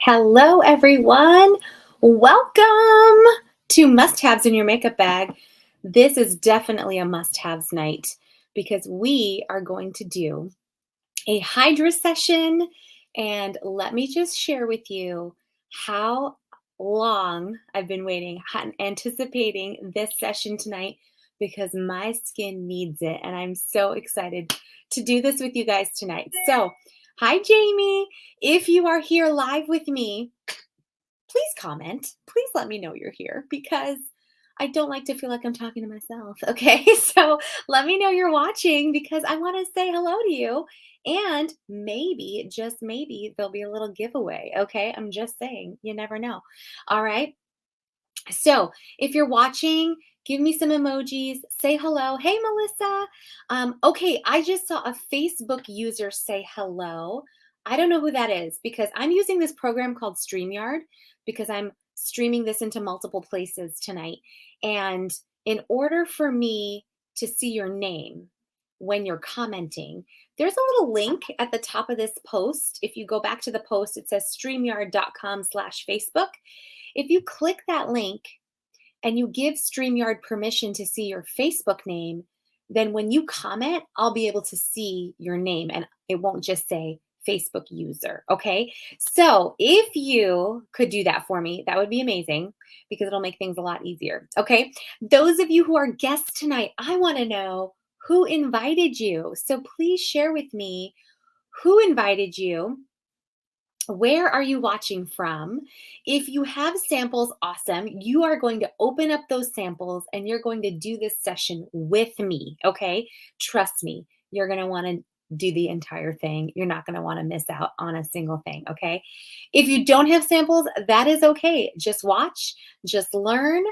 Hello, everyone. Welcome to Must Haves in Your Makeup Bag. This is definitely a must haves night because we are going to do a Hydra session. And let me just share with you how long I've been waiting, anticipating this session tonight because my skin needs it. And I'm so excited to do this with you guys tonight. So, hi, Jamie. If you are here live with me, please comment. Please let me know you're here because I don't like to feel like I'm talking to myself. Okay. So let me know you're watching because I want to say hello to you. And maybe, just maybe, there'll be a little giveaway. Okay. I'm just saying, you never know. All right. So if you're watching, give me some emojis, say hello. Hey, Melissa. Okay, I just saw a Facebook user say hello. I don't know who that is because I'm using this program called StreamYard because I'm streaming this into multiple places tonight. And in order for me to see your name when you're commenting, there's a little link at the top of this post. If you go back to the post, it says streamyard.com/Facebook. If you click that link and you give StreamYard permission to see your Facebook name, then when you comment, I'll be able to see your name and it won't just say Facebook user. Okay. So if you could do that for me, that would be amazing because it'll make things a lot easier. Okay. Those of you who are guests tonight, I want to know who invited you. So please share with me who invited you. Where are you watching from? If you have samples, awesome. You are going to open up those samples and you're going to do this session with me, okay? Trust me, you're going to want to do the entire thing. You're not going to want to miss out on a single thing, okay? If you don't have samples, that is okay. Just watch, just learn.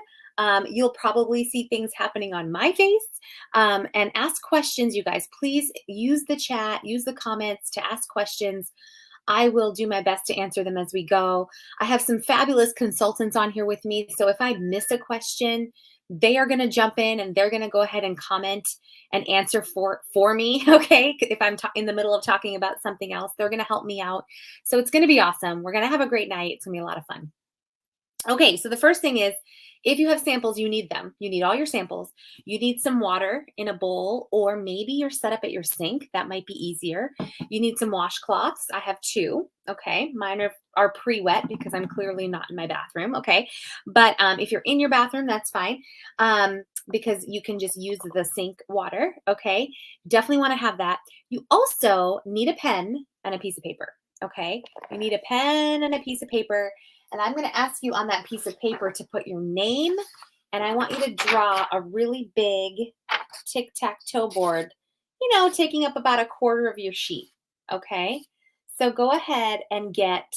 You'll probably see things happening on my face and ask questions, you guys. Please use the chat, use the comments to ask questions. I will do my best to answer them as we go. I have some fabulous consultants on here with me. So if I miss a question, they are going to jump in and they're going to go ahead and comment and answer for me. Okay. If I'm in the middle of talking about something else, they're going to help me out. So it's going to be awesome. We're going to have a great night. It's going to be a lot of fun. Okay, so the first thing is, if you have samples, you need them. You need all your samples. You need some water in a bowl, or maybe you're set up at your sink. That might be easier. You need some washcloths. I have two. Okay, mine are pre-wet because I'm clearly not in my bathroom. Okay, but if you're in your bathroom, that's fine because you can just use the sink water. Okay, definitely want to have that. You also need a pen and a piece of paper. Okay, you need a pen and a piece of paper. And I'm going to ask you on that piece of paper to put your name, and I want you to draw a really big tic-tac-toe board, taking up about a quarter of your sheet, okay? So go ahead and get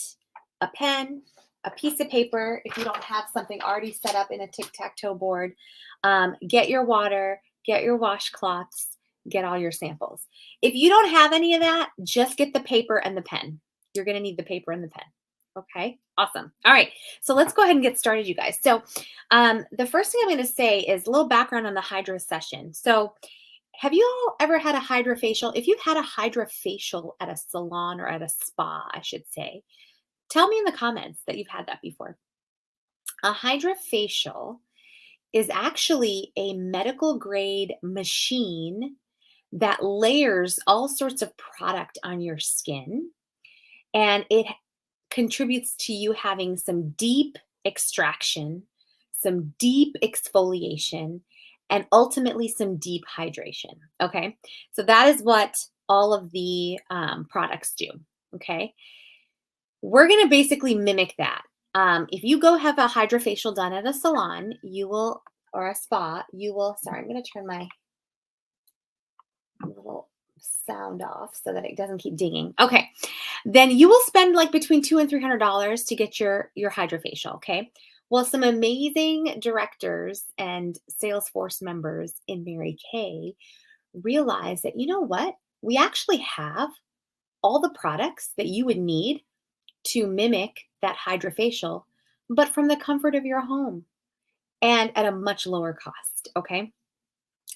a pen, a piece of paper, if you don't have something already set up in a tic-tac-toe board. Get your water, get your washcloths, get all your samples. If you don't have any of that, just get the paper and the pen. You're going to need the paper and the pen. Okay, awesome. All right, so let's go ahead and get started, you guys. So the first thing I'm going to say is a little background on the Hydra session. So have you all ever had a Hydra facial? If you've had a Hydra facial at a salon or at a spa, I should say, tell me in the comments that you've had that before. A Hydra facial is actually a medical grade machine that layers all sorts of product on your skin, and it contributes to you having some deep extraction, some deep exfoliation, and ultimately some deep hydration. Okay, so that is what all of the products do. Okay, we're going to basically mimic that. If you go have a hydrofacial done at a salon, you will, or a spa, you will, sorry, I'm going to turn my little sound off so that it doesn't keep dinging. Okay, then you will spend like between $200 and $300 to get your hydrofacial. Okay, well, some amazing directors and Salesforce members in Mary Kay realized that, you know what, we actually have all the products that you would need to mimic that hydrofacial, but from the comfort of your home and at a much lower cost. Okay,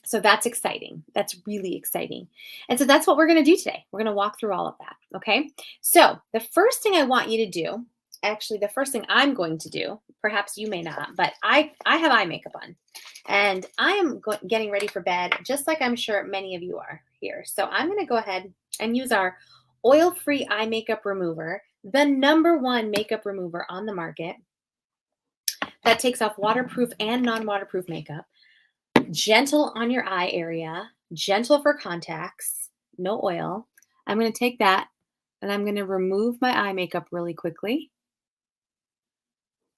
so that's exciting. That's really exciting. And so that's what we're going to do today. We're going to walk through all of that. Okay. So the first thing I want you to do actually the first thing I'm going to do, perhaps you may not, but I have eye makeup on, and I am getting ready for bed, just like I'm sure many of you are here. So I'm going to go ahead and use our oil-free eye makeup remover, the #1 makeup remover on the market that takes off waterproof and non-waterproof makeup. Gentle on your eye area, gentle for contacts, no oil. I'm going to take that and I'm going to remove my eye makeup really quickly.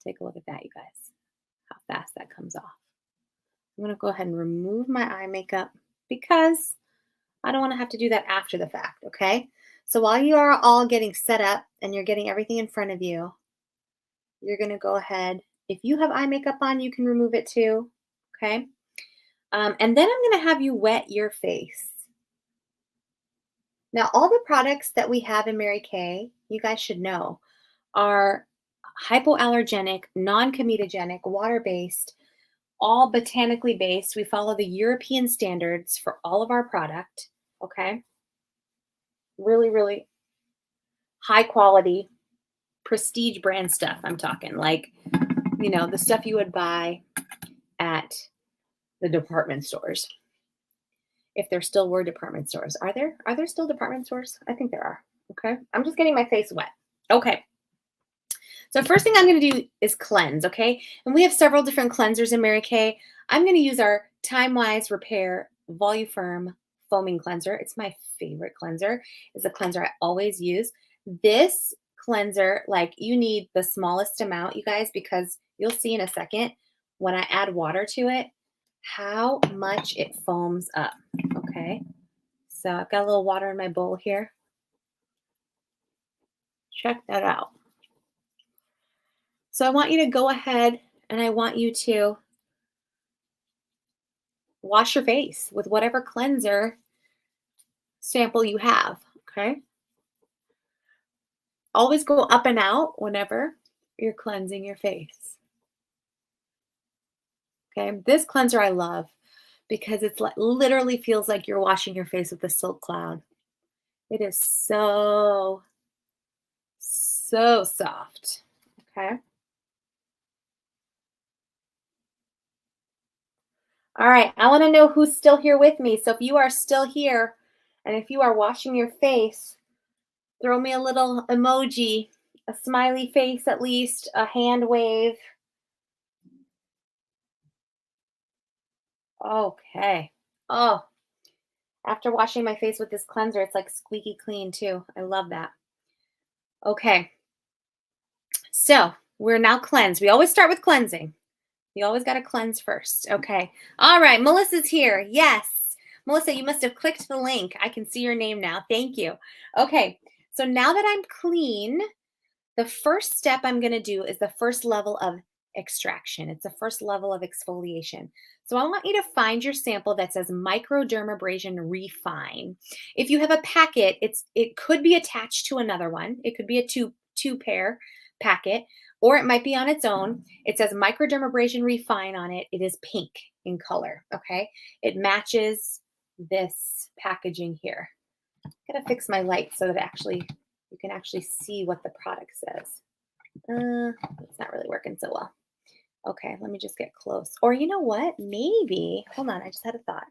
Take a look at that, you guys, how fast that comes off. I'm going to go ahead and remove my eye makeup because I don't want to have to do that after the fact, okay? So while you are all getting set up and you're getting everything in front of you, you're going to go ahead. If you have eye makeup on, you can remove it too, okay? And then I'm going to have you wet your face. Now, all the products that we have in Mary Kay, you guys should know, are hypoallergenic, non-comedogenic, water-based, all botanically based. We follow the European standards for all of our product, okay? Really, really high quality, prestige brand stuff. I'm talking like, the stuff you would buy at the department stores. If there still were department stores. Are there still department stores? I think there are. Okay. I'm just getting my face wet. Okay. So first thing I'm going to do is cleanse. Okay. And we have several different cleansers in Mary Kay. I'm going to use our Time Wise Repair Voluform Foaming Cleanser. It's my favorite cleanser. It's a cleanser I always use. This cleanser, like, you need the smallest amount, you guys, because you'll see in a second when I add water to it, how much it foams up. Okay, so I've got a little water in my bowl here. Check that out. So I want you to go ahead and I want you to wash your face with whatever cleanser sample you have. Okay, always go up and out whenever you're cleansing your face. Okay, this cleanser I love because it's like literally feels like you're washing your face with a silk cloud. It is so soft. Okay. All right, I want to know who's still here with me. So if you are still here and if you are washing your face, throw me a little emoji, a smiley face at least, a hand wave. Okay. Oh, after washing my face with this cleanser, it's like squeaky clean too. I love that. Okay. So we're now cleansed. We always start with cleansing. You always got to cleanse first. Okay. All right. Melissa's here. Yes. Melissa, you must have clicked the link. I can see your name now. Thank you. Okay. So now that I'm clean, the first step I'm going to do is the first level of extraction. It's the first level of exfoliation. So I want you to find your sample that says microdermabrasion refine. If you have a packet, it could be attached to another one. It could be a two pair packet, or it might be on its own. It says microdermabrasion refine on it. It is pink in color. Okay. It matches this packaging here. I'm going to fix my light so that you can actually see what the product says. It's not really working so well. Okay, let me just get close. Or you know what? Maybe, hold on, I just had a thought.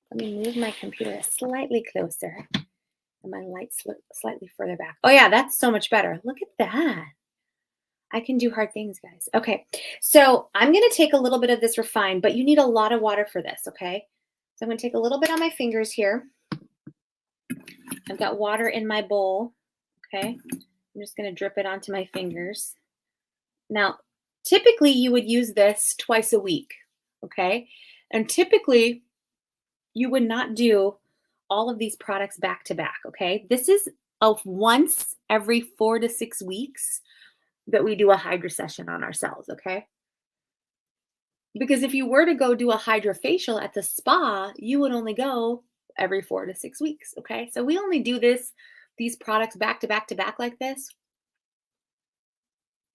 Let me move my computer slightly closer and my light slightly further back. Oh yeah, that's so much better. Look at that. I can do hard things, guys. Okay, so I'm going to take a little bit of this refine, but you need a lot of water for this, okay? So I'm going to take a little bit on my fingers here. I've got water in my bowl, okay? I'm just going to drip it onto my fingers. Now, typically you would use this twice a week, okay? And typically you would not do all of these products back to back, okay? This is once every 4 to 6 weeks that we do a Hydrasession on ourselves, okay? Because if you were to go do a Hydrafacial at the spa, you would only go every 4 to 6 weeks, okay? So we only do these products back to back to back like this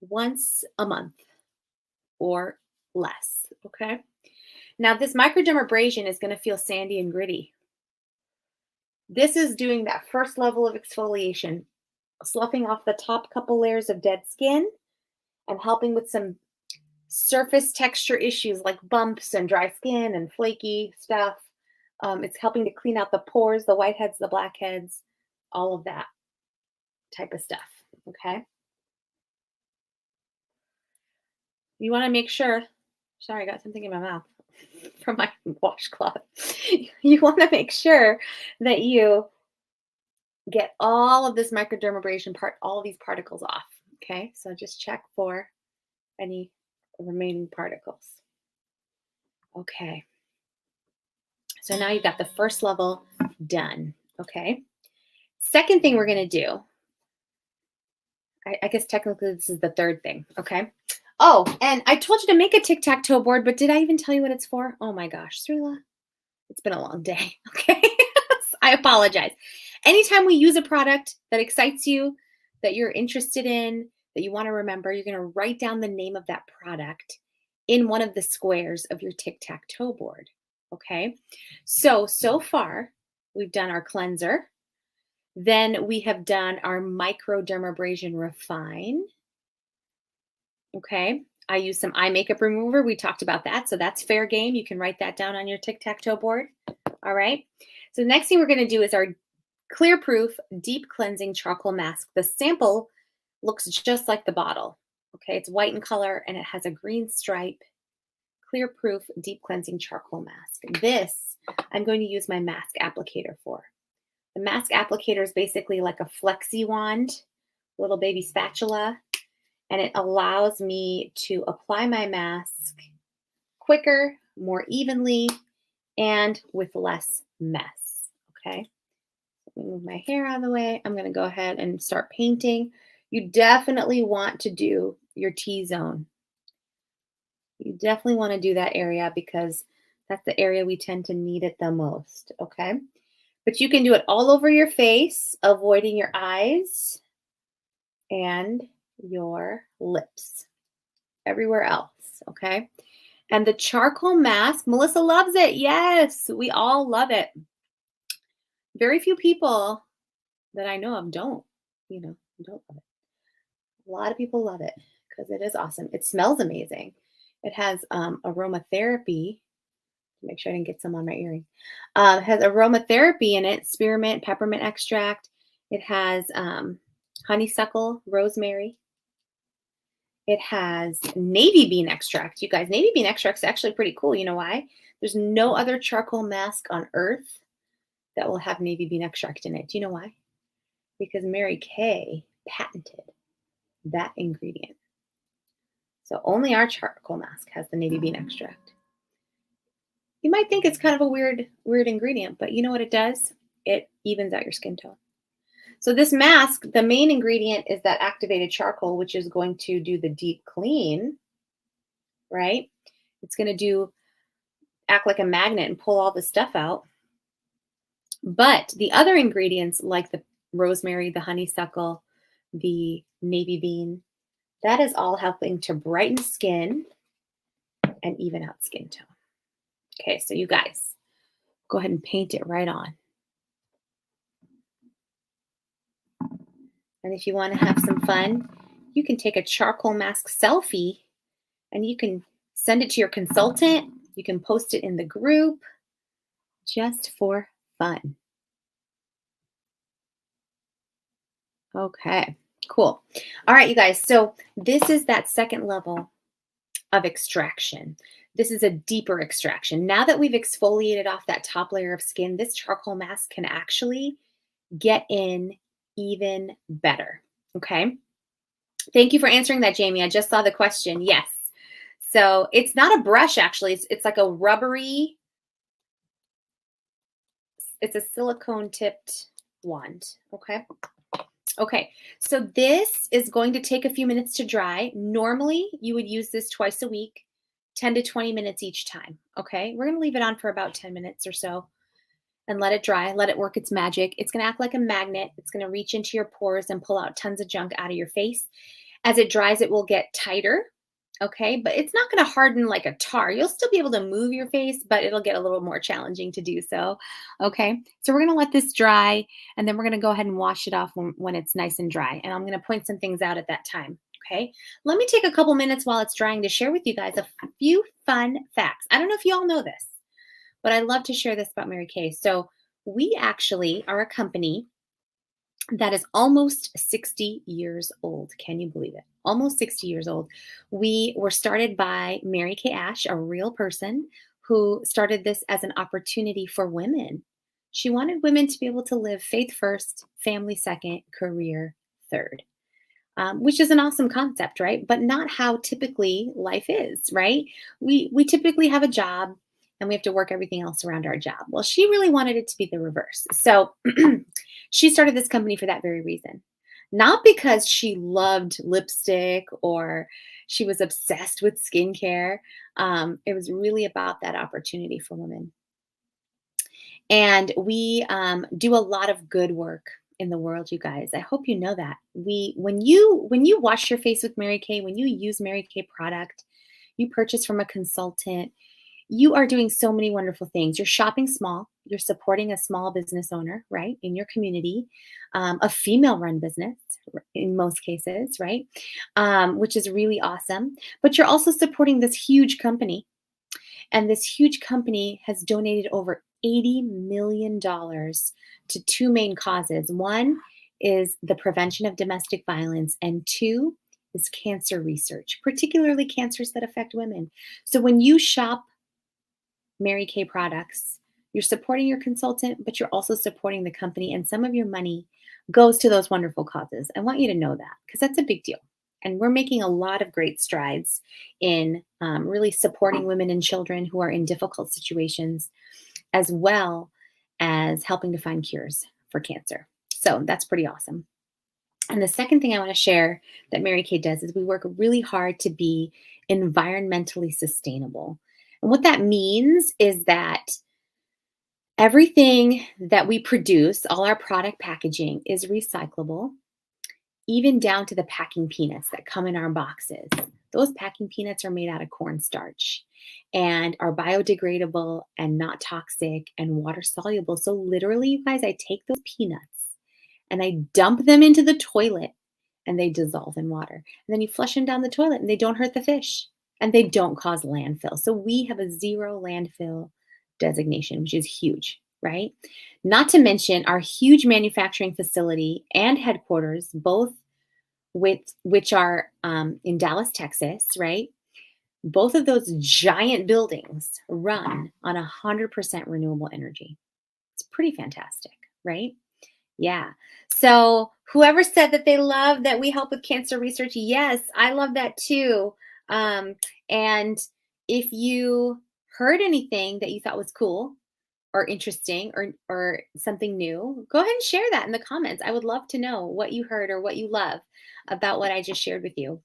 once a month or less, okay? Now this microdermabrasion is going to feel sandy and gritty. This is doing that first level of exfoliation, sloughing off the top couple layers of dead skin and helping with some surface texture issues like bumps and dry skin and flaky stuff. It's helping to clean out the pores, the whiteheads, the blackheads, all of that type of stuff. Okay. You want to make sure, sorry, I got something in my mouth from my washcloth. You want to make sure that you get all of this microdermabrasion part, all of these particles off. Okay. So just check for any remaining particles. Okay. So now you've got the first level done. Okay. Second thing we're going to do, I guess technically this is the third thing. Okay. Oh, and I told you to make a tic-tac-toe board, but did I even tell you what it's for? Oh my gosh, Srila, it's been a long day. Okay. I apologize. Anytime we use a product that excites you, that you're interested in, that you want to remember, you're going to write down the name of that product in one of the squares of your tic-tac-toe board. Okay. So far we've done our cleanser. Then we have done our microdermabrasion refine. Okay. I use some eye makeup remover. We talked about that. So that's fair game. You can write that down on your tic-tac-toe board. All right. So the next thing we're going to do is our clear proof deep cleansing charcoal mask. The sample looks just like the bottle. Okay. It's white in color and it has a green stripe. Clear proof deep cleansing charcoal mask. This I'm going to use my mask applicator for. The mask applicator is basically like a flexi wand, little baby spatula, and it allows me to apply my mask quicker, more evenly, and with less mess. Okay. Let me move my hair out of the way. I'm going to go ahead and start painting. You definitely want to do your T-zone. You definitely want to do that area because that's the area we tend to need it the most. Okay. But you can do it all over your face, avoiding your eyes and your lips, everywhere else. Okay. And the charcoal mask, Melissa loves it. Yes, we all love it. Very few people that I know of don't love it. A lot of people love it because it is awesome. It smells amazing. It has aromatherapy. Make sure I didn't get some on my earring. It has aromatherapy in it, spearmint, peppermint extract. It has honeysuckle, rosemary. It has navy bean extract. You guys, navy bean extract is actually pretty cool. You know why? There's no other charcoal mask on earth that will have navy bean extract in it. Do you know why? Because Mary Kay patented that ingredient. So only our charcoal mask has the navy bean extract. You might think it's kind of a weird ingredient, but you know what it does? It evens out your skin tone. So this mask, the main ingredient is that activated charcoal, which is going to do the deep clean, right? It's going to act like a magnet and pull all the stuff out. But the other ingredients like the rosemary, the honeysuckle, the navy bean, that is all helping to brighten skin and even out skin tone. Okay, so you guys, go ahead and paint it right on. And if you want to have some fun, you can take a charcoal mask selfie and you can send it to your consultant. You can post it in the group just for fun. Okay, cool. All right, you guys. So this is that second level of extraction. This is a deeper extraction. Now that we've exfoliated off that top layer of skin, this charcoal mask can actually get in even better. Okay. Thank you for answering that, Jamie. I just saw the question. Yes. So it's not a brush, actually. It's like a rubbery, it's a silicone tipped wand. Okay. Okay. So this is going to take a few minutes to dry. Normally you would use this twice a week, 10 to 20 minutes each time. Okay. We're going to leave it on for about 10 minutes or so and let it dry, let it work its magic. It's going to act like a magnet. It's going to reach into your pores and pull out tons of junk out of your face. As it dries, it will get tighter Okay, but it's not going to harden like a tar. You'll still be able to move your face, but it'll get a little more challenging to do so. Okay, so we're going to let this dry, and then we're going to go ahead and wash it off when it's nice and dry. And I'm going to point some things out at that time. Okay, let me take a couple minutes while it's drying to share with you guys a few fun facts. I don't know if you all know this, but I love to share this about Mary Kay. So we actually are a company that is almost 60 years old. Can you believe it? Almost 60 years old. We were started by Mary Kay Ash, a real person who started this as an opportunity for women. She wanted women to be able to live faith first, family second, career third, which is an awesome concept, right? But not how typically life is, right? We typically have a job and we have to work everything else around our job. Well, she really wanted it to be the reverse. So she started this company for that very reason. Not because she loved lipstick or she was obsessed with skincare. It was really about that opportunity for women. And we do a lot of good work in the world, you guys. I hope you know that. When you wash your face with Mary Kay, when you use Mary Kay product, you purchase from a consultant, you are doing so many wonderful things. You're shopping small. You're supporting a small business owner, right, in your community, a female-run business in most cases, right, which is really awesome. But you're also supporting this huge company, and this huge company has donated over $80 million to two main causes. One is the prevention of domestic violence, and two is cancer research, particularly cancers that affect women. So when you shop Mary Kay products, you're supporting your consultant, but you're also supporting the company, and some of your money goes to those wonderful causes. I want you to know that because that's a big deal. And we're making a lot of great strides in really supporting women and children who are in difficult situations, as well as helping to find cures for cancer. So that's pretty awesome. And the second thing I want to share that Mary Kay does is we work really hard to be environmentally sustainable. And what that means is that everything that we produce, all our product packaging, is recyclable, even down to the packing peanuts that come in our boxes. Those packing peanuts are made out of cornstarch and are biodegradable and not toxic and water soluble. So literally, you guys, I take those peanuts and I dump them into the toilet and they dissolve in water. And then you flush them down the toilet and they don't hurt the fish and they don't cause landfill. So we have a zero landfill designation, which is huge, right? Not to mention our huge manufacturing facility and headquarters, both which are in Dallas, Texas, right? Both of those giant buildings run on 100% renewable energy. It's pretty fantastic, right? Yeah. So whoever said that they love that we help with cancer research, yes, I love that too. And if you heard anything that you thought was cool or interesting or something new, go ahead and share that in the comments. I would love to know what you heard or what you love about what I just shared with you.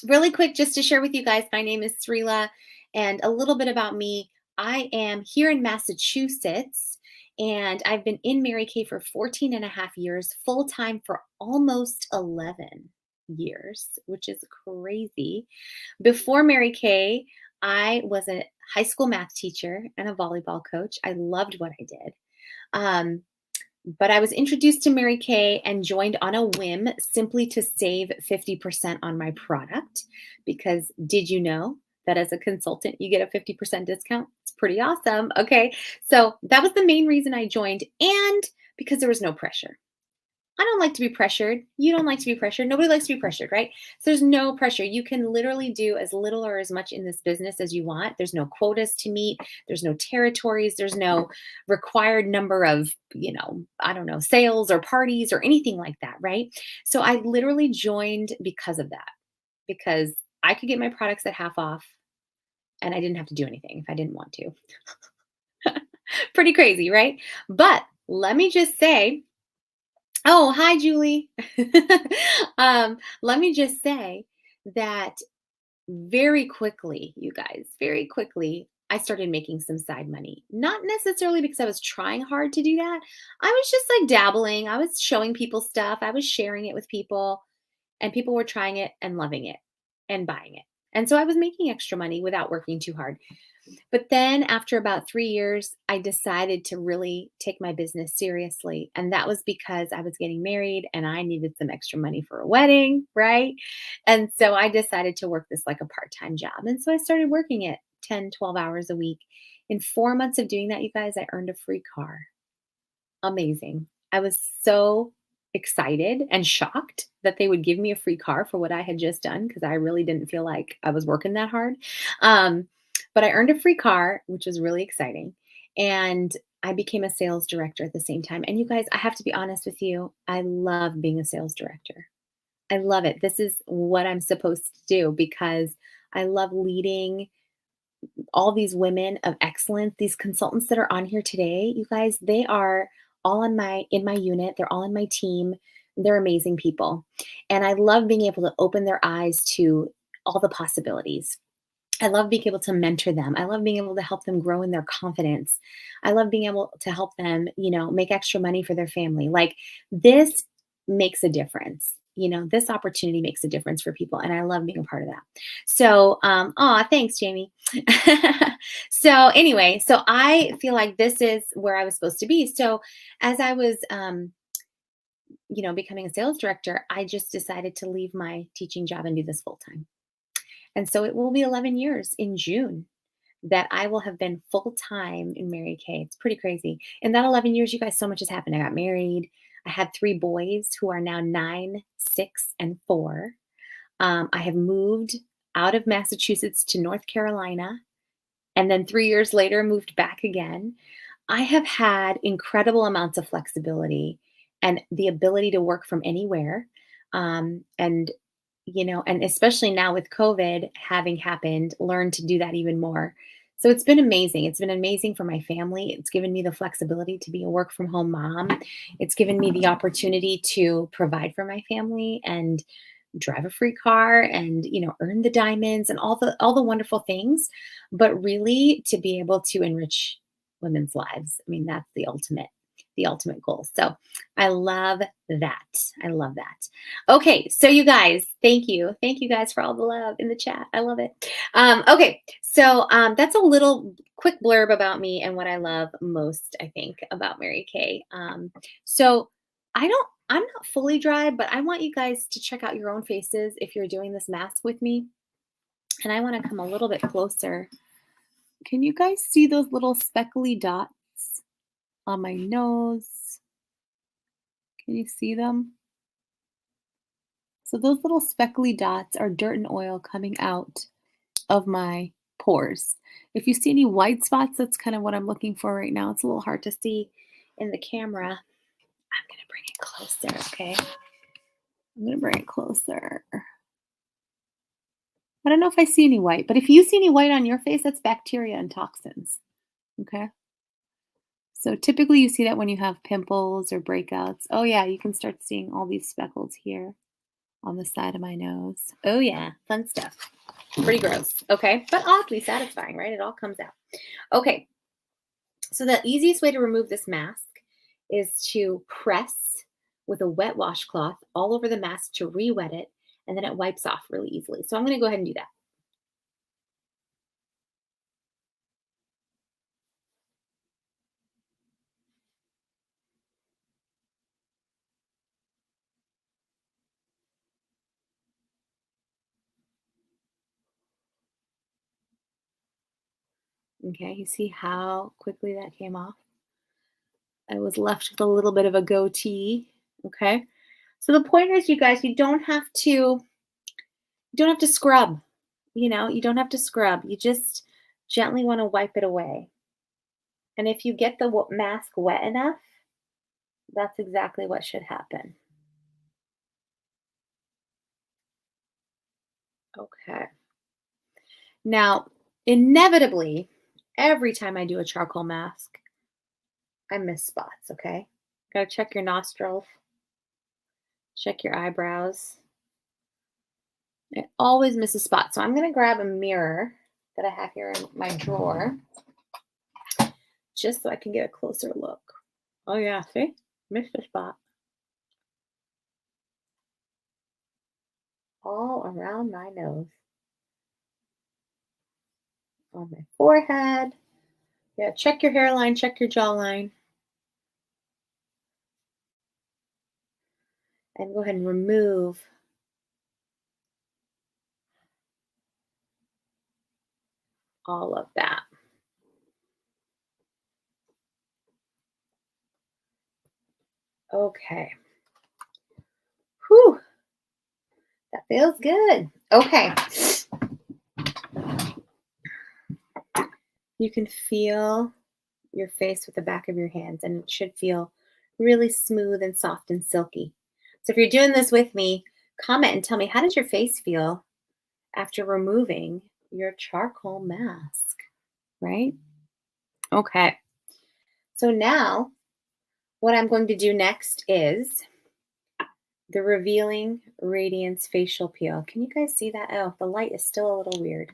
Really quick, just to share with you guys, my name is Srila, and a little bit about me. I am here in Massachusetts, and I've been in Mary Kay for 14 and a half years, full-time for almost 11 years, which is crazy. Before Mary Kay, I was a high school math teacher and a volleyball coach. I loved what I did. But I was introduced to Mary Kay and joined on a whim simply to save 50% on my product. Because did you know that as a consultant, you get a 50% discount? It's pretty awesome. Okay. So that was the main reason I joined, and because there was no pressure. I don't like to be pressured. You don't like to be pressured. Nobody likes to be pressured, right? So there's no pressure. You can literally do as little or as much in this business as you want. There's no quotas to meet. There's no territories. There's no required number of, I don't know, sales or parties or anything like that, right? So I literally joined because of that, because I could get my products at half off and I didn't have to do anything if I didn't want to. Pretty crazy, right? But let me just say, oh, hi, Julie. Let me just say that very quickly, you guys, very quickly, I started making some side money. Not necessarily because I was trying hard to do that. I was just like dabbling. I was showing people stuff. I was sharing it with people, and people were trying it and loving it and buying it. And so I was making extra money without working too hard. But then after about 3 years, I decided to really take my business seriously, and that was because I was getting married and I needed some extra money for a wedding, right? And so I decided to work this like a part-time job, and so I started working it 10, 12 hours a week. In 4 months of doing that, you guys, I earned a free car. Amazing. I was so excited and shocked that they would give me a free car for what I had just done because I really didn't feel like I was working that hard. Um, but I earned a free car, which was really exciting. And I became a sales director at the same time. And you guys, I have to be honest with you, I love being a sales director. I love it. This is what I'm supposed to do because I love leading all these women of excellence, these consultants that are on here today, you guys, they are all in my unit. They're all in my team. They're amazing people. And I love being able to open their eyes to all the possibilities. I love being able to mentor them. I love being able to help them grow in their confidence. I love being able to help them, make extra money for their family. Like this makes a difference. This opportunity makes a difference for people. And I love being a part of that. So, thanks, Jamie. So anyway, so I feel like this is where I was supposed to be. So as I was, becoming a sales director, I just decided to leave my teaching job and do this full time. And so it will be 11 years in June that I will have been full time in Mary Kay. It's pretty crazy. In that 11 years, you guys, so much has happened. I got married. I had 3 boys who are now 9, 6, and 4. I have moved out of Massachusetts to North Carolina, and then 3 years later, moved back again. I have had incredible amounts of flexibility and the ability to work from anywhere. And and especially now with COVID having happened, learn to do that even more. So it's been amazing. It's been amazing for my family. It's given me the flexibility to be a work from home mom. It's given me the opportunity to provide for my family and drive a free car and earn the diamonds and all the wonderful things, but really to be able to enrich women's lives. I mean, that's the ultimate goal. So I love that. I love that. Okay, so you guys, thank you guys for all the love in the chat. I love it. Okay, so that's a little quick blurb about me and what I love most, I think, about Mary Kay. So I'm not fully dry, but I want you guys to check out your own faces if you're doing this mask with me. And I want to come a little bit closer. Can you guys see those little speckly dots on my nose? Can you see them? So those little speckly dots are dirt and oil coming out of my pores. If you see any white spots, that's kind of what I'm looking for right now. It's a little hard to see in the camera. I'm going to bring it closer, okay? I'm going to bring it closer. I don't know if I see any white, but if you see any white on your face, that's bacteria and toxins. Okay. So typically you see that when you have pimples or breakouts. Oh, yeah, you can start seeing all these speckles here on the side of my nose. Oh, yeah, fun stuff. Pretty gross. Okay. But oddly satisfying, right? It all comes out. Okay. So the easiest way to remove this mask is to press with a wet washcloth all over the mask to re-wet it, and then it wipes off really easily. So I'm going to go ahead and do that. Okay, you see how quickly that came off? I was left with a little bit of a goatee. Okay. So the point is, you guys, you don't have to scrub. You don't have to scrub. You just gently want to wipe it away. And if you get the mask wet enough, that's exactly what should happen. Okay. Now, inevitably, every time I do a charcoal mask, I miss spots, okay? Gotta check your nostrils, check your eyebrows. I always miss a spot. So I'm gonna grab a mirror that I have here in my drawer just so I can get a closer look. Oh yeah, see? Missed a spot. All around my nose. on my forehead. Yeah, check your hairline, check your jawline. And go ahead and remove all of that. Okay. Whew. That feels good. Okay. You can feel your face with the back of your hands, and it should feel really smooth and soft and silky. So if you're doing this with me, comment and tell me, how does your face feel after removing your charcoal mask, right? Okay. So now what I'm going to do next is the Revealing Radiance Facial Peel. Can you guys see that? Oh, the light is still a little weird.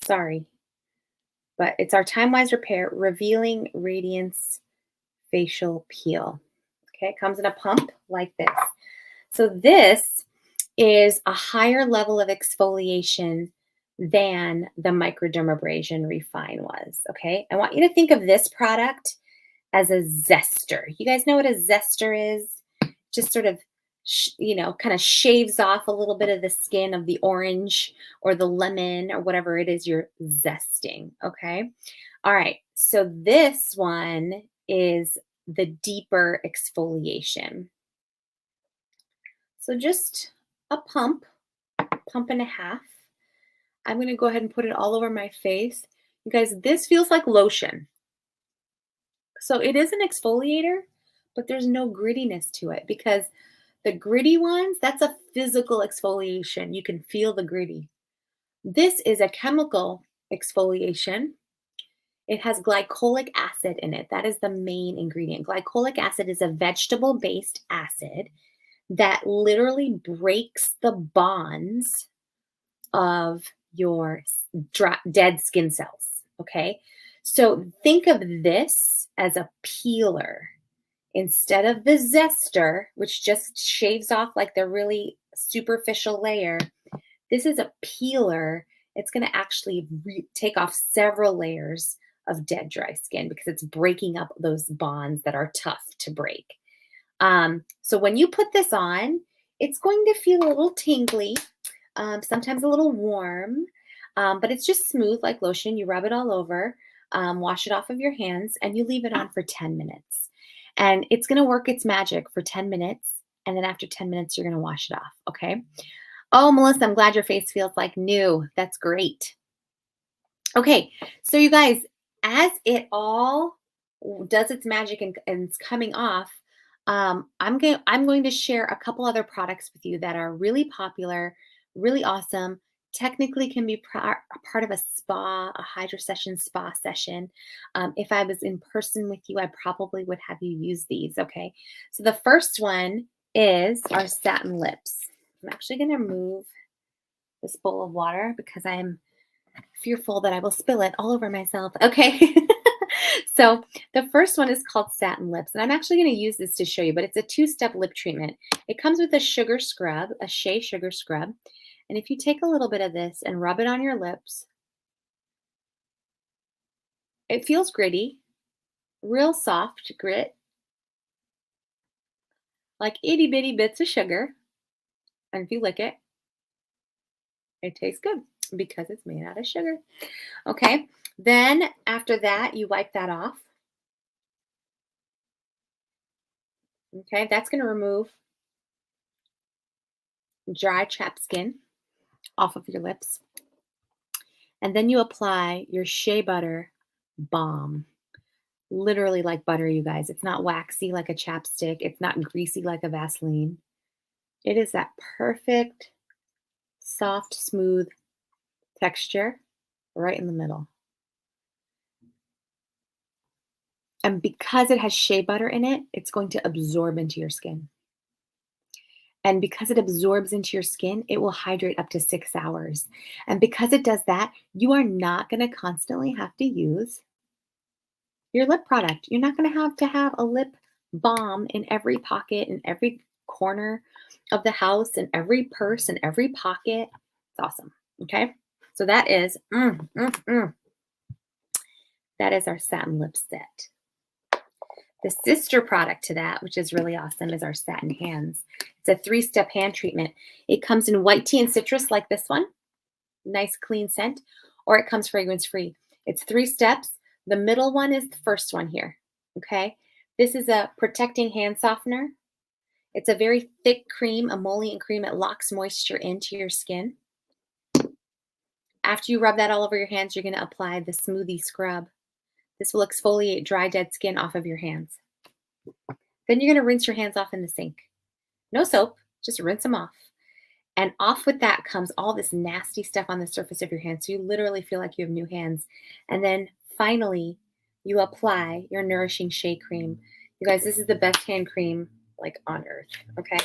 Sorry. But it's our Time-Wise Repair Revealing Radiance Facial Peel. Okay, it comes in a pump like this. So this is a higher level of exfoliation than the microdermabrasion Refine was, okay? I want you to think of this product as a zester. You guys know what a zester is? Just sort of, kind of shaves off a little bit of the skin of the orange or the lemon or whatever it is you're zesting, okay? All right, so this one is the deeper exfoliation. So just a pump and a half. I'm going to go ahead and put it all over my face. You guys, this feels like lotion. So it is an exfoliator, but there's no grittiness to it because the gritty ones, that's a physical exfoliation. You can feel the gritty. This is a chemical exfoliation. It has glycolic acid in it. That is the main ingredient. Glycolic acid is a vegetable-based acid that literally breaks the bonds of your dead skin cells, okay? So think of this as a peeler instead of the zester, which just shaves off like the really superficial layer. This is a peeler. It's going to actually take off several layers of dead, dry skin because it's breaking up those bonds that are tough to break. So when you put this on, it's going to feel a little tingly, sometimes a little warm, but it's just smooth like lotion. You rub it all over, wash it off of your hands, and you leave it on for 10 minutes. And it's going to work its magic for 10 minutes. And then after 10 minutes, you're going to wash it off. Okay. Oh, Melissa, I'm glad your face feels like new. That's great. Okay. So you guys, as it all does its magic and it's coming off, I'm going to share a couple other products with you that are really popular, really awesome. Technically can be part of a spa, a Hydrasession spa session. If I was in person with you, I probably would have you use these, okay? So the first one is our satin lips. I'm actually going to move this bowl of water because I'm fearful that I will spill it all over myself, okay? So the first one is called Satin Lips, and I'm actually going to use this to show you, but it's a two-step lip treatment. It comes with a sugar scrub, a shea sugar scrub, and if you take a little bit of this and rub it on your lips, it feels gritty, real soft grit, like itty-bitty bits of sugar, and if you lick it, it tastes good because it's made out of sugar. Okay, then after that, you wipe that off. Okay, that's going to remove dry, chapped skin off of your lips. And then you apply your shea butter balm. Literally like butter, you guys. It's not waxy like a chapstick. It's not greasy like a Vaseline. It is that perfect, soft, smooth texture right in the middle. And because it has shea butter in it, it's going to absorb into your skin. And because it absorbs into your skin, it will hydrate up to 6 hours. And because it does that, you are not going to constantly have to use your lip product. You're not going to have a lip balm in every pocket, in every corner of the house, in every purse, in every pocket. It's awesome. Okay. So that is, That is our satin lip set. The sister product to that, which is really awesome, is our satin hands. It's a 3-step hand treatment. It comes in white tea and citrus like this one, nice clean scent, or it comes fragrance free. It's 3 steps. The middle one is the first one here, okay? This is a protecting hand softener. It's a very thick cream, emollient cream. It locks moisture into your skin. After you rub that all over your hands, you're going to apply the smoothie scrub. This will exfoliate dry, dead skin off of your hands. Then you're going to rinse your hands off in the sink. No soap, just rinse them off. And off with that comes all this nasty stuff on the surface of your hands. So you literally feel like you have new hands. And then finally, you apply your nourishing shea cream. You guys, this is the best hand cream like on earth, okay?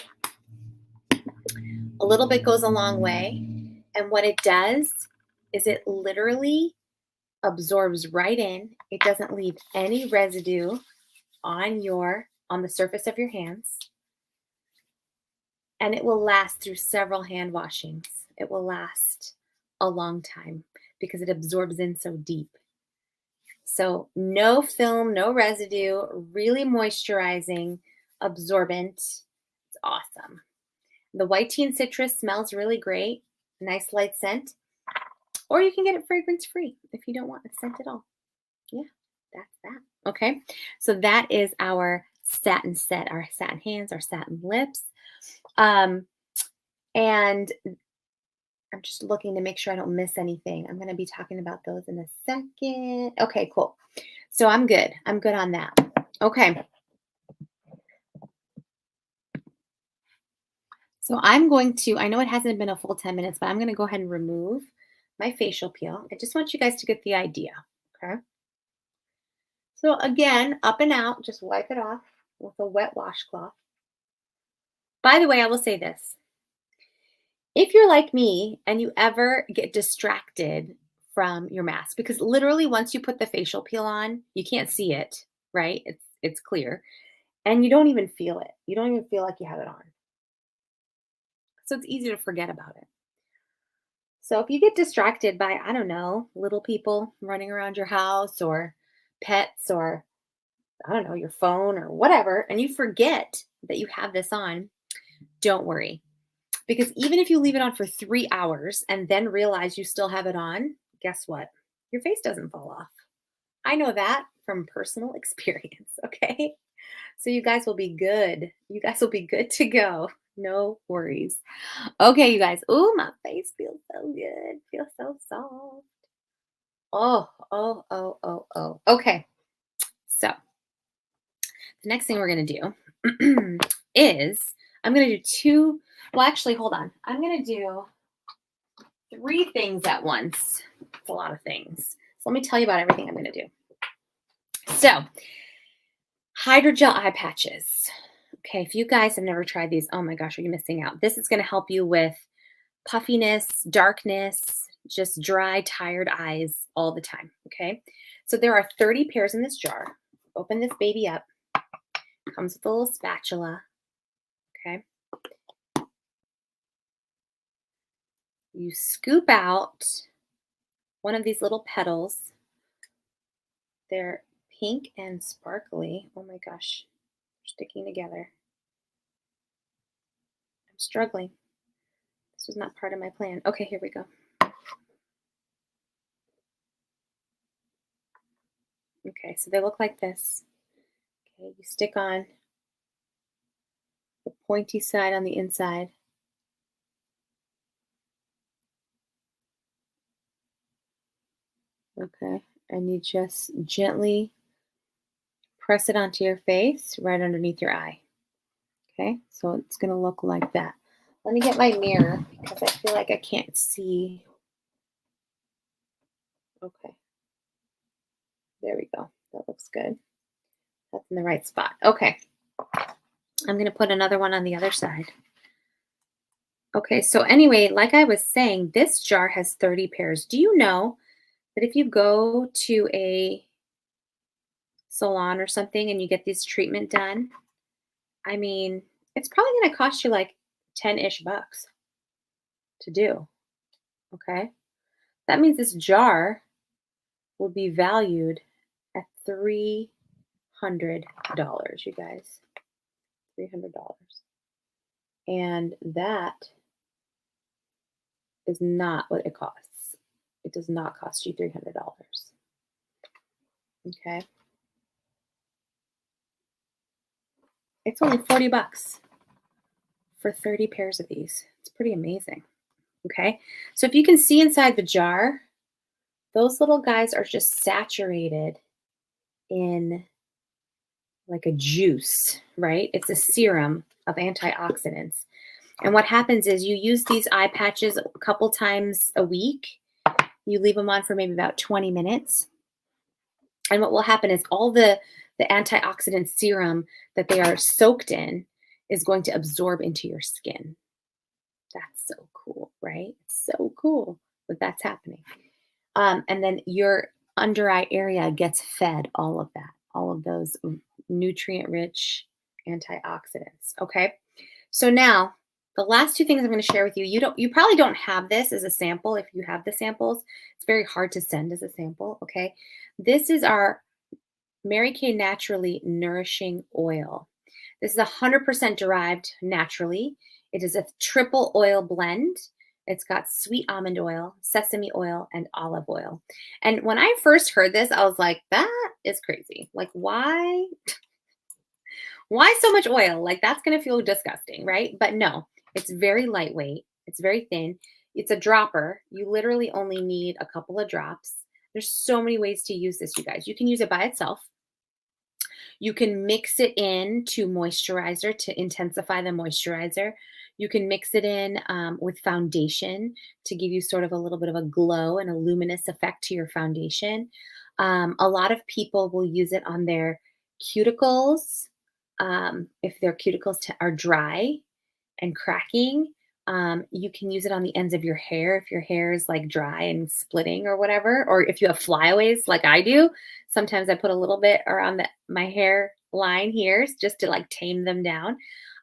A little bit goes a long way. And what it does is it literally absorbs right in. It doesn't leave any residue on the surface of your hands. And it will last through several hand washings. It will last a long time because it absorbs in so deep. So no film, no residue, really moisturizing, absorbent. It's awesome. The white tea and citrus smells really great. Nice light scent. Or you can get it fragrance free if you don't want a scent at all. Yeah, that's that. Okay, so that is our satin set, our satin hands, our satin lips. And I'm just looking to make sure I don't miss anything. I'm going to be talking about those in a second. Okay, cool. So I'm good. I'm good on that. Okay. So I'm going to, I know it hasn't been a full 10 minutes, but I'm going to go ahead and remove my facial peel. I just want you guys to get the idea. Okay. So again, up and out, just wipe it off with a wet washcloth. By the way, I will say this. If you're like me and you ever get distracted from your mask, because literally once you put the facial peel on, you can't see it, right? It's clear. And you don't even feel it. You don't even feel like you have it on. So it's easy to forget about it. So if you get distracted by, I don't know, little people running around your house or pets or, I don't know, your phone or whatever, and you forget that you have this on, don't worry. Because even if you leave it on for 3 hours and then realize you still have it on, guess what? Your face doesn't fall off. I know that from personal experience, okay? So you guys will be good. You guys will be good to go. No worries. Okay, you guys. Ooh, my face feels so good. Feels so soft. Oh. Okay. So the next thing we're going to do is I'm going to do two. Well, actually, hold on. I'm going to do 3 things at once. It's a lot of things. So let me tell you about everything I'm going to do. So, hydrogel eye patches. Okay, if you guys have never tried these, oh my gosh, are you missing out? This is going to help you with puffiness, darkness, just dry, tired eyes all the time. Okay, so there are 30 pairs in this jar. Open this baby up. Comes with a little spatula. Okay. You scoop out one of these little petals. They're pink and sparkly. Oh my gosh, they're sticking together. I'm struggling. This was not part of my plan. Okay, here we go. Okay, so they look like this. Okay, you stick on the pointy side on the inside. Okay, and you just gently press it onto your face right underneath your eye. Okay, so it's going to look like that. Let me get my mirror because I feel like I can't see. Okay, there we go. That looks good. That's in the right spot. Okay, I'm going to put another one on the other side. Okay, so anyway, like I was saying, this jar has 30 pairs. Do you know that if you go to a salon or something and you get this treatment done, I mean, it's probably going to cost you like 10-ish bucks to do. Okay, that means this jar will be valued at $300, you guys. $300. And that is not what it costs. It does not cost you $300. Okay. It's only 40 bucks for 30 pairs of these. It's pretty amazing. Okay. So if you can see inside the jar, those little guys are just saturated in like a juice, right? It's a serum of antioxidants. And what happens is you use these eye patches a couple times a week. You leave them on for maybe about 20 minutes. And what will happen is all the antioxidant serum that they are soaked in is going to absorb into your skin. That's so cool, right? So cool that that's happening. And then your under eye area gets fed all of that, all of those nutrient-rich antioxidants. Okay. So now the last two things I'm going to share with you, you probably don't have this as a sample. If you have the samples, it's very hard to send as a sample. Okay. This is our Mary Kay Naturally Nourishing Oil. This is 100% derived naturally. It is a triple oil blend. It's got sweet almond oil, sesame oil, and olive oil. And when I first heard this, I was like, that is crazy. Like, why so much oil? Like, that's going to feel disgusting, right? But no, it's very lightweight. It's very thin. It's a dropper. You literally only need a couple of drops. There's so many ways to use this, you guys. You can use it by itself. You can mix it in to moisturizer to intensify the moisturizer. You can mix it in with foundation to give you sort of a little bit of a glow and a luminous effect to your foundation. A lot of people will use it on their cuticles. If their cuticles are dry and cracking, you can use it on the ends of your hair if your hair is like dry and splitting or whatever. Or if you have flyaways like I do, sometimes I put a little bit around my hair line here just to like tame them down.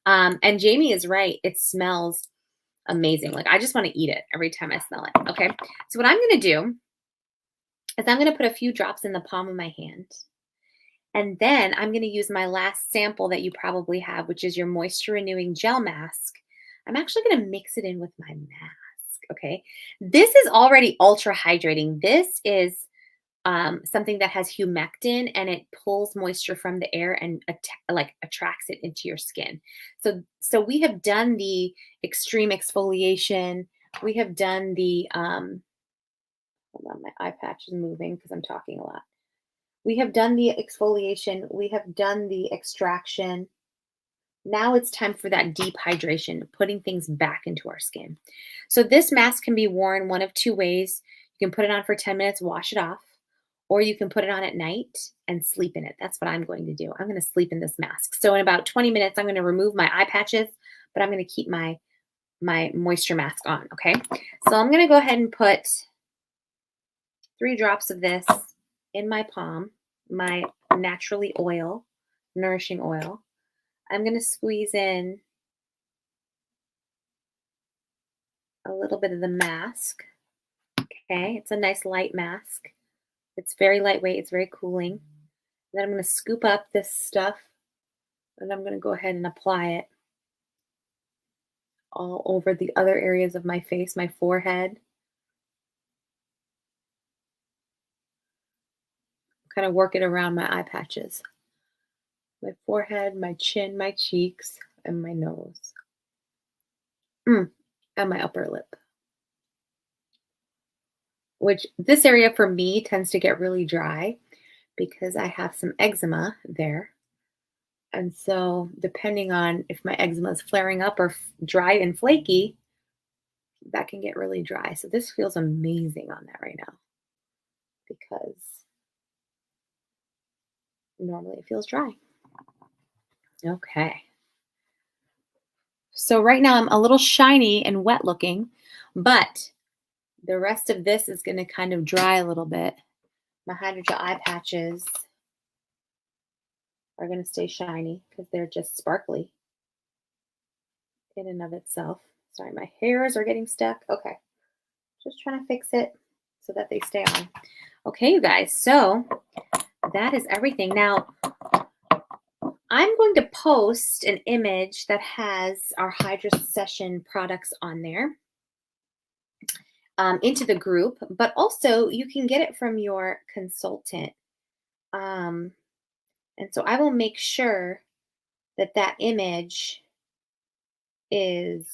And Jamie is right. It smells amazing. Like I just want to eat it every time I smell it. Okay. So what I'm going to do is I'm going to put a few drops in the palm of my hand. And then I'm going to use my last sample that you probably have, which is your moisture renewing gel mask. I'm actually going to mix it in with my mask. Okay. This is already ultra hydrating. This is something that has humectant and it pulls moisture from the air and attracts it into your skin. So we have done the extreme exfoliation. We have done the, hold on, my eye patch is moving because I'm talking a lot. We have done the exfoliation. We have done the extraction. Now it's time for that deep hydration, putting things back into our skin. So this mask can be worn one of two ways. You can put it on for 10 minutes, wash it off, or you can put it on at night and sleep in it. That's what I'm going to do. I'm going to sleep in this mask. So in about 20 minutes, I'm going to remove my eye patches, but I'm going to keep my moisture mask on, okay? So I'm going to go ahead and put 3 drops of this in my palm, my naturally nourishing oil. I'm going to squeeze in a little bit of the mask. Okay, it's a nice light mask. It's very lightweight. It's very cooling. And then I'm going to scoop up this stuff and I'm going to go ahead and apply it all over the other areas of my face, my forehead. Kind of work it around my eye patches. My forehead, my chin, my cheeks, and my nose. And my upper lip. Which this area for me tends to get really dry because I have some eczema there. And so depending on if my eczema is flaring up or dry and flaky, that can get really dry. So this feels amazing on that right now because normally it feels dry. Okay. So right now I'm a little shiny and wet looking, but the rest of this is going to kind of dry a little bit. My hydrogel eye patches are going to stay shiny because they're just sparkly in and of itself. Sorry, my hairs are getting stuck. Okay. Just trying to fix it so that they stay on. Okay, you guys. So that is everything. Now, I'm going to post an image that has our Hydrasession products on there into the group, but also you can get it from your consultant. Um, and so I will make sure that that image is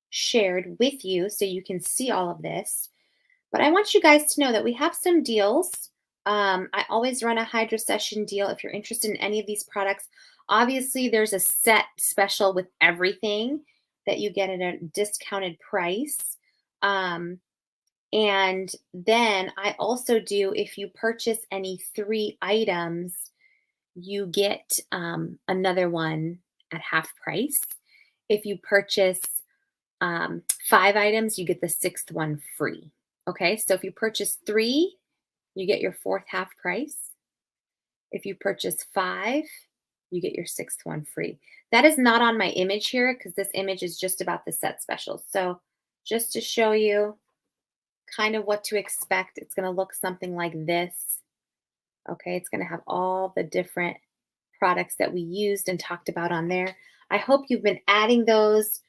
shared with you so you can see all of this. But I want you guys to know that we have some deals. I always run a Hydra Session deal if you're interested in any of these products. Obviously, there's a set special with everything that you get at a discounted price. Um, and then I also do, if you purchase any 3 items, you get another one at half price. If you purchase 5 items, you get the 6th one free. Okay, so if you purchase 3, you get your 4th half price. If you purchase 5, you get your 6th one free. That is not on my image here because this image is just about the set specials. So just to show you kind of what to expect, it's going to look something like this. Okay, it's going to have all the different products that we used and talked about on there. I hope you've been adding those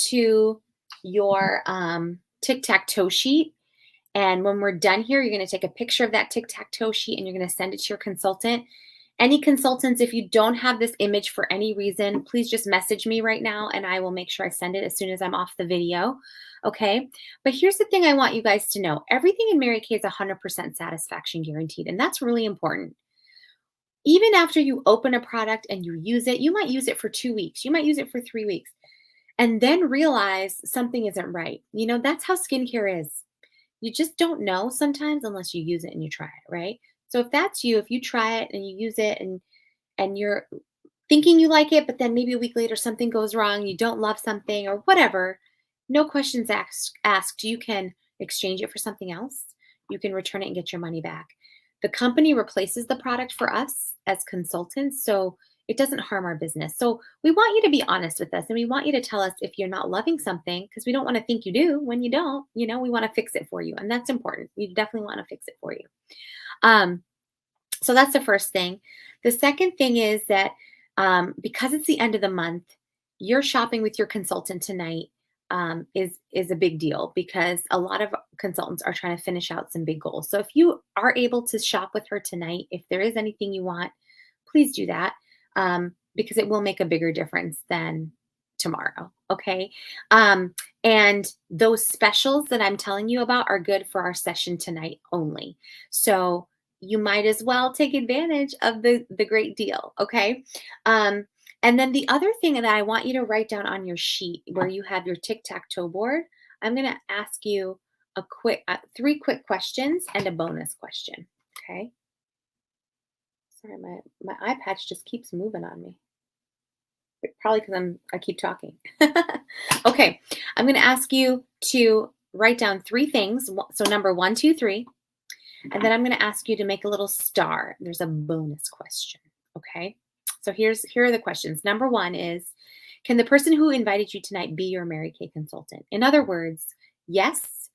to your tic-tac-toe sheet. And when we're done here, you're going to take a picture of that tic-tac-toe sheet and you're going to send it to your consultant. Any consultants, if you don't have this image for any reason, please just message me right now and I will make sure I send it as soon as I'm off the video. Okay. But here's the thing I want you guys to know. Everything in Mary Kay is 100% satisfaction guaranteed. And that's really important. Even after you open a product and you use it, you might use it for 2 weeks. You might use it for 3 weeks and then realize something isn't right. You know, that's how skincare is. You just don't know sometimes unless you use it and you try it, right? So if that's you, if you try it and you use it and you're thinking you like it, but then maybe a week later something goes wrong, you don't love something or whatever, no questions asked. You can exchange it for something else. You can return it and get your money back. The company replaces the product for us as consultants, so it doesn't harm our business. So we want you to be honest with us and we want you to tell us if you're not loving something because we don't want to think you do when you don't. You know, we want to fix it for you. And that's important. We definitely want to fix it for you. So that's the first thing. The second thing is that because it's the end of the month, you're shopping with your consultant tonight is a big deal because a lot of consultants are trying to finish out some big goals. So if you are able to shop with her tonight, if there is anything you want, please do that because it will make a bigger difference than tomorrow. Okay. And those specials that I'm telling you about are good for our session tonight only. So you might as well take advantage of the great deal. Okay. And then the other thing that I want you to write down on your sheet where you have your tic-tac-toe board, I'm going to ask you a quick 3 quick questions and a bonus question. Okay. Sorry, my eye patch just keeps moving on me. Probably because I keep talking. Okay, I'm going to ask you to write down 3 things. So number 1, 2, 3, and then I'm going to ask you to make a little star. There's a bonus question. Okay, so here are the questions. Number 1 is, can the person who invited you tonight be your Mary Kay consultant? In other words, yes,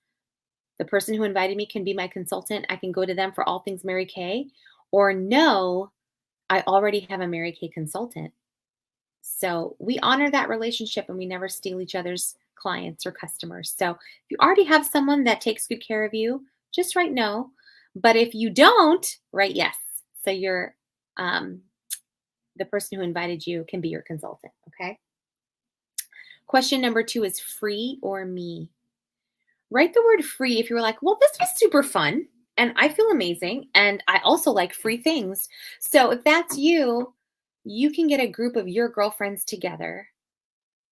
the person who invited me can be my consultant. I can go to them for all things Mary Kay, or no, I already have a Mary Kay consultant. So we honor that relationship and we never steal each other's clients or customers. So if you already have someone that takes good care of you, just write no. But if you don't, write yes. So you're the person who invited you can be your consultant. Okay. Question number 2 is free or me. Write the word free if you were like, well, this was super fun and I feel amazing. And I also like free things. So if that's you, you can get a group of your girlfriends together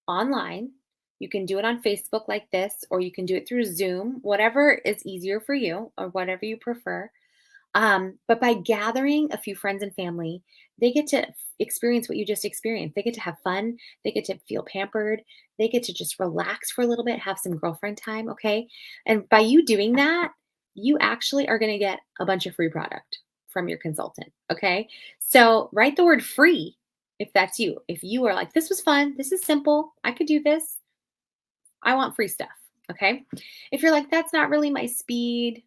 online. You can do it on Facebook like this, or you can do it through Zoom, whatever is easier for you or whatever you prefer. But by gathering a few friends and family, they get to experience what you just experienced. They get to have fun. They get to feel pampered. They get to just relax for a little bit, have some girlfriend time. Okay. And by you doing that, you actually are going to get a bunch of free product from your consultant. Okay. So write the word free if that's you. If you are like, this was fun, this is simple, I could do this, I want free stuff. Okay. If you're like, that's not really my speed,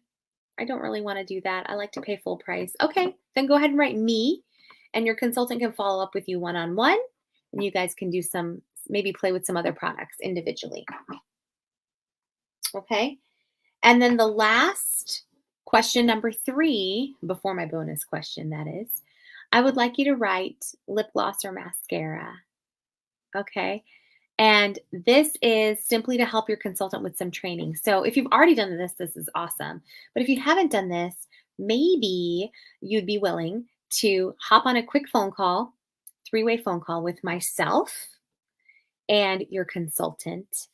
I don't really want to do that. I like to pay full price. Okay, then go ahead and write me, and your consultant can follow up with you one on one, and you guys can do some, maybe play with some other products individually. Okay. And then the last question, number 3, before my bonus question, that is, I would like you to write lip gloss or mascara. Okay. And this is simply to help your consultant with some training. So if you've already done this, this is awesome. But if you haven't done this, maybe you'd be willing to hop on a quick phone call, 3-way phone call with myself and your consultant.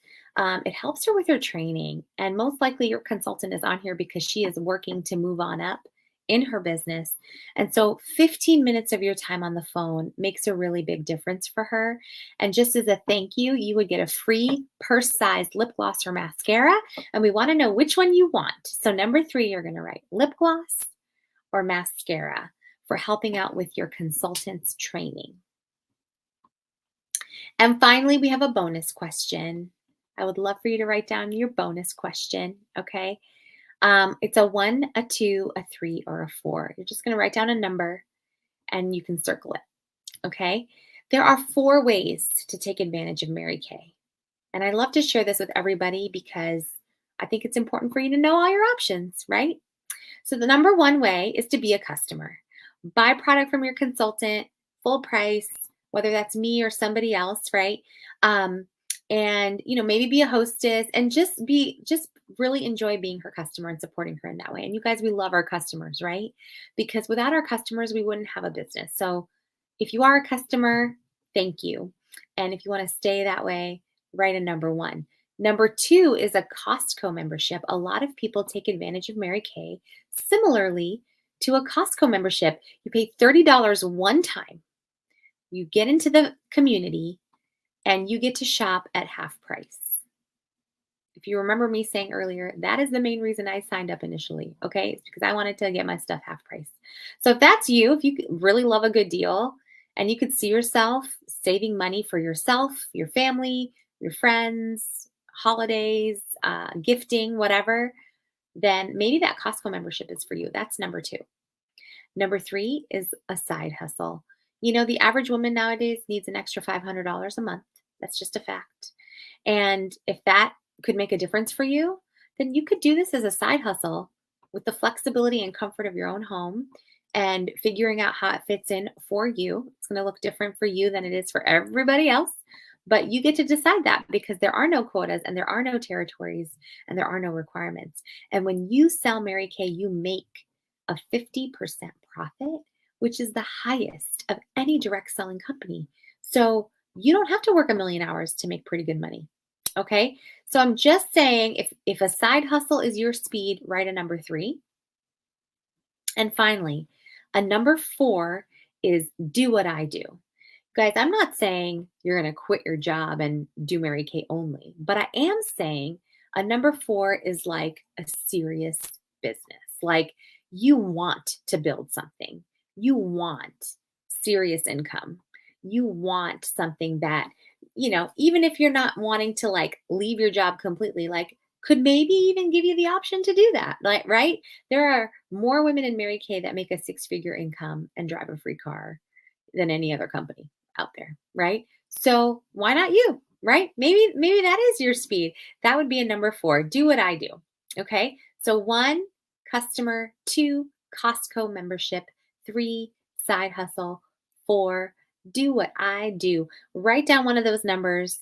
It helps her with her training. And most likely, your consultant is on here because she is working to move on up in her business. And so, 15 minutes of your time on the phone makes a really big difference for her. And just as a thank you, you would get a free purse sized lip gloss or mascara. And we want to know which one you want. So, number 3, you're going to write lip gloss or mascara for helping out with your consultant's training. And finally, we have a bonus question. I would love for you to write down your bonus question, okay? It's a 1, a 2, a 3, or a 4. You're just going to write down a number and you can circle it, okay? There are 4 ways to take advantage of Mary Kay. And I love to share this with everybody because I think it's important for you to know all your options, right? So the number 1 way is to be a customer. Buy product from your consultant, full price, whether that's me or somebody else, right? And maybe be a hostess and just really enjoy being her customer and supporting her in that way. And you guys, we love our customers, right? Because without our customers, we wouldn't have a business. So if you are a customer, thank you. And if you want to stay that way, write a number 1. Number 2 is a Costco membership. A lot of people take advantage of Mary Kay similarly to a Costco membership. You pay $30 one time. You get into the community and you get to shop at half price. If you remember me saying earlier, that is the main reason I signed up initially, okay? It's because I wanted to get my stuff half price. So if that's you, if you really love a good deal and you could see yourself saving money for yourself, your family, your friends, holidays, gifting, whatever, then maybe that Costco membership is for you. That's number 2. Number 3 is a side hustle. The average woman nowadays needs an extra $500 a month. That's just a fact. And if that could make a difference for you, then you could do this as a side hustle with the flexibility and comfort of your own home and figuring out how it fits in for you. It's going to look different for you than it is for everybody else, but you get to decide that because there are no quotas and there are no territories and there are no requirements. And when you sell Mary Kay, you make a 50% profit, which is the highest of any direct selling company. So you don't have to work a million hours to make pretty good money. Okay. So I'm just saying if a side hustle is your speed, write a number 3. And finally, a number 4 is do what I do. Guys, I'm not saying you're going to quit your job and do Mary Kay only, but I am saying a number 4 is like a serious business. Like you want to build something. You want serious income. You want something that, even if you're not wanting to leave your job completely, could maybe even give you the option to do that. Right? There are more women in Mary Kay that make a 6-figure income and drive a free car than any other company out there, right? So why not you, right? Maybe that is your speed. That would be a number 4. Do what I do. Okay. So 1, customer, 2, Costco membership, 3, side hustle, 4, do what I do. Write down one of those numbers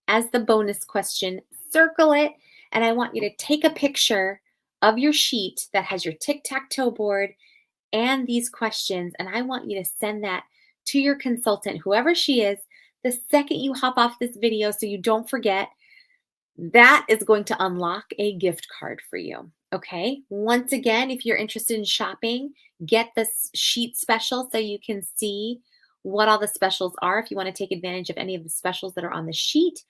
as the bonus question, circle it, and I want you to take a picture of your sheet that has your tic-tac-toe board and these questions, and I want you to send that to your consultant, whoever she is, the second you hop off this video so you don't forget. That is going to unlock a gift card for you. Okay. Once again, if you're interested in shopping, get this sheet special so you can see what all the specials are if you want to take advantage of any of the specials that are on the sheet,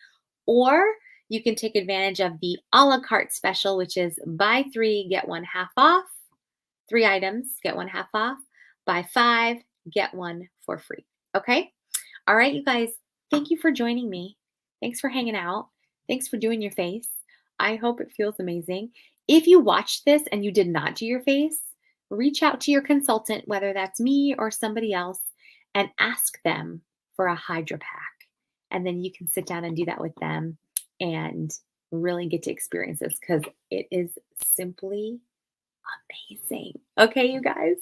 or you can take advantage of the a la carte special, which is buy 3, get 1 half off. 3 items, get 1 half off. Buy 5, get 1 for free. Okay. All right, you guys, thank you for joining me. Thanks for hanging out. Thanks for doing your face. I hope it feels amazing. If you watched this and you did not do your face, reach out to your consultant, whether that's me or somebody else, and ask them for a Hydra Pack. And then you can sit down and do that with them and really get to experience this because it is simply amazing. Okay, you guys.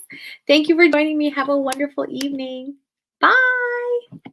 Thank you for joining me. Have a wonderful evening. Bye.